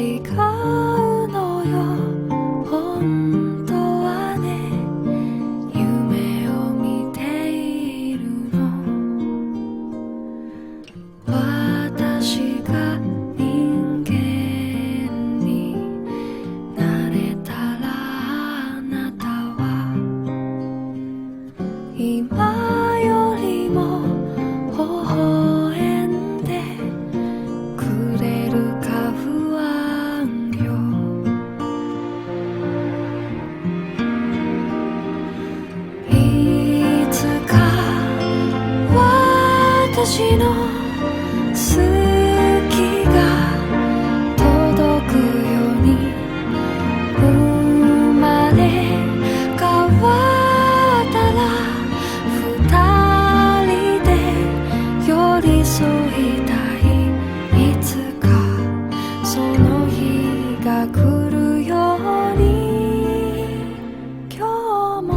うのよ本当はね夢を見ているの私が人間になれたらあなたは今よりも微笑んでくれるか不安よいつか私の好きが届くように生まれ変わったら二人で寄り添いたいいつかその日が来るように今日も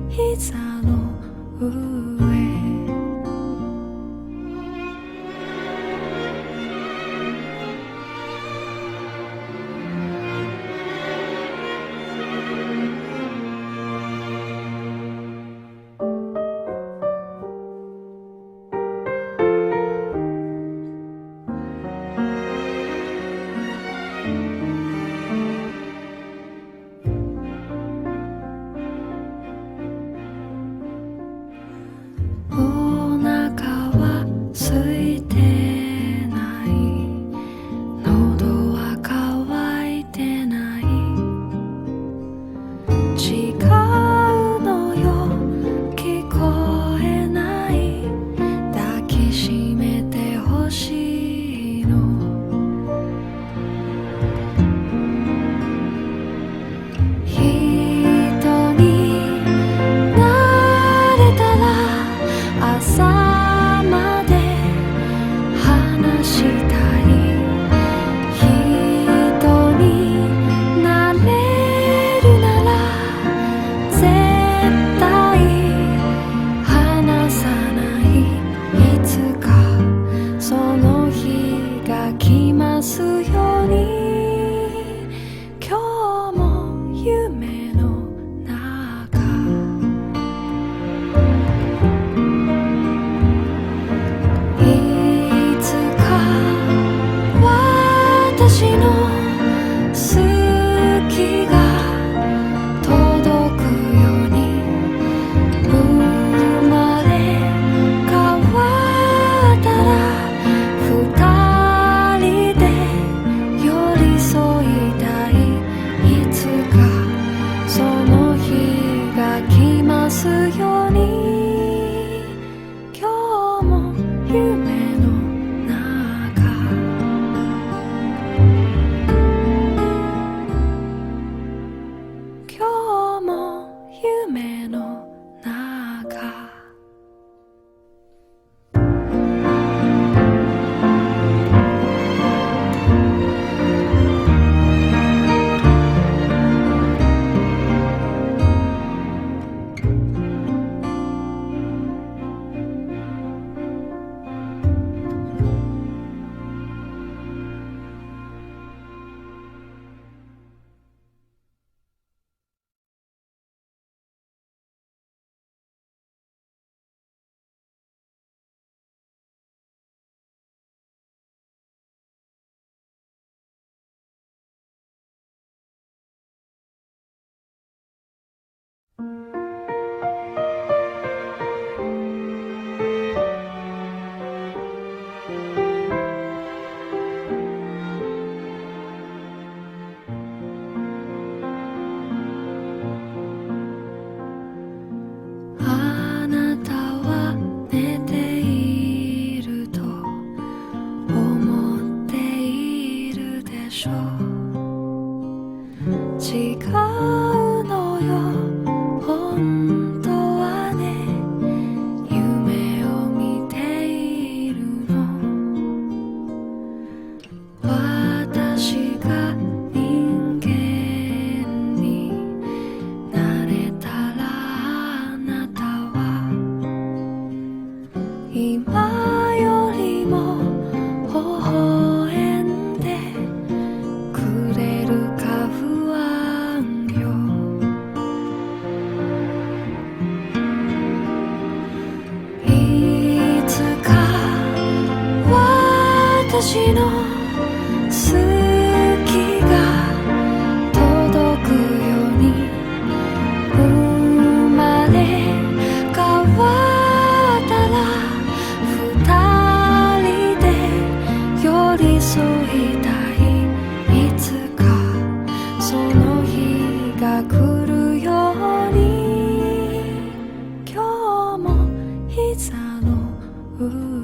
膝の上お腹は空いてない喉は渇いてない違うのよ聞こえない抱きしめてほしいの人になれたら朝まで話したい人になれるなら絶対離さないいつかその日が来ますように今日も夢の中いつか私の好きが届くように生まれ変わったら二人で寄り添いたいいつかその日が来ますように今日も夢の中今日も夢の中あなたは寝ていると思っているでしょ違うのよ本当はね夢を見ているの私が人間になれたらあなたは今よりも微笑んでくが来るように今日も膝の上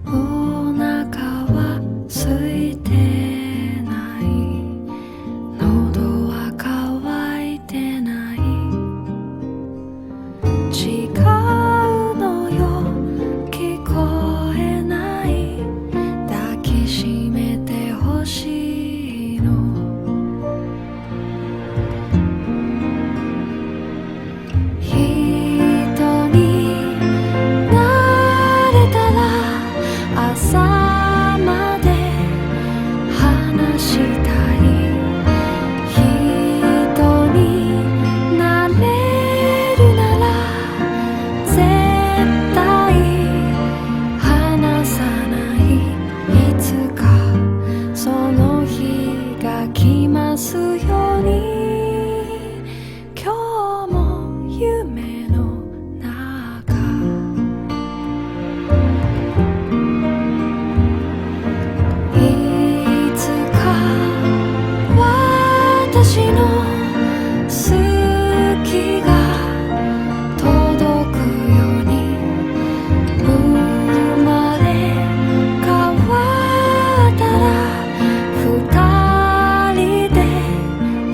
お腹は空いてない喉は渇いてない違うのよ聞こえない抱きしめてほしいの人になれたら朝まで話したい人になれるなら絶対離さないいつかその日が来ますように今日も夢の中いつか私の好きが届くように生まれ変わったら二人で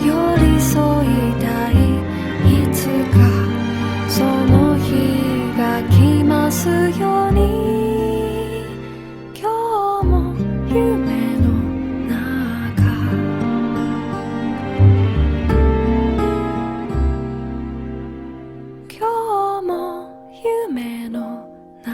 寄り添いたいいつかその日が来ますように今日も夢の中今日も夢の中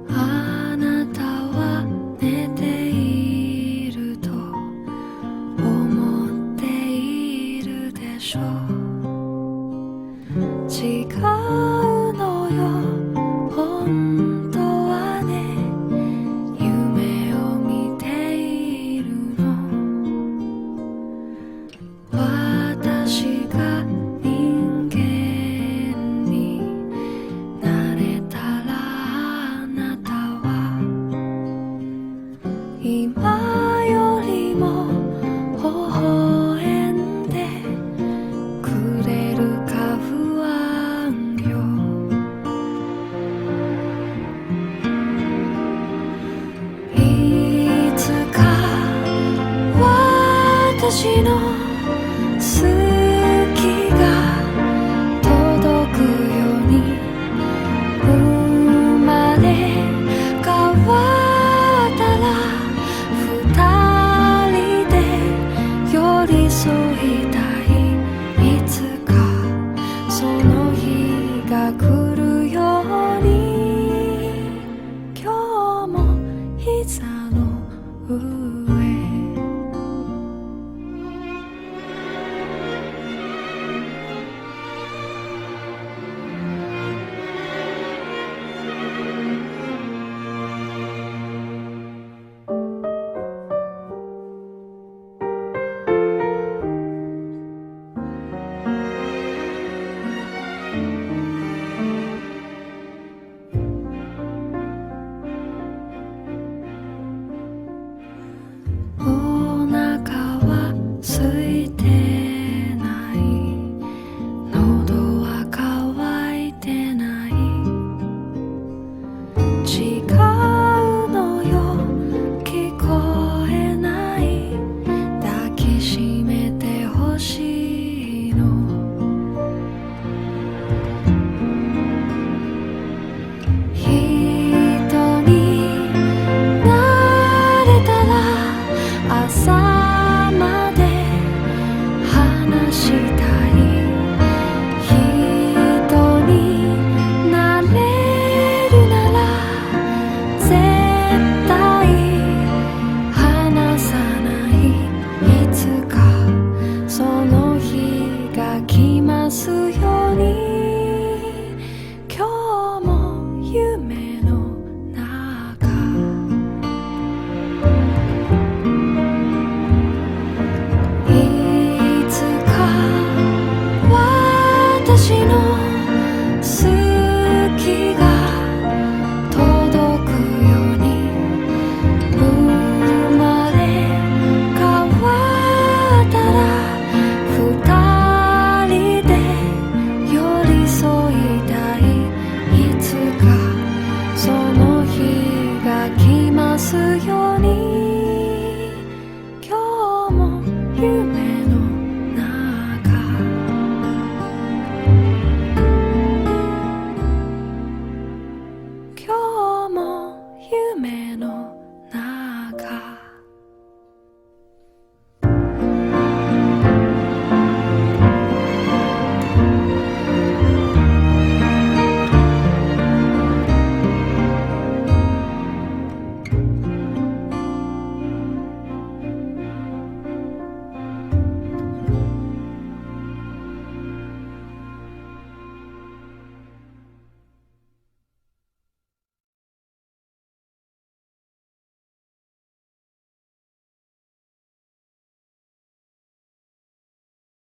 あなたは寝ていると思っているでしょ違うのよ本当はね夢を見ているの私が人間になれたらあなたは今よりも微笑んでくれるか不安よいつか私の好きが届くように生まれ変わったら二人で寄り添いたい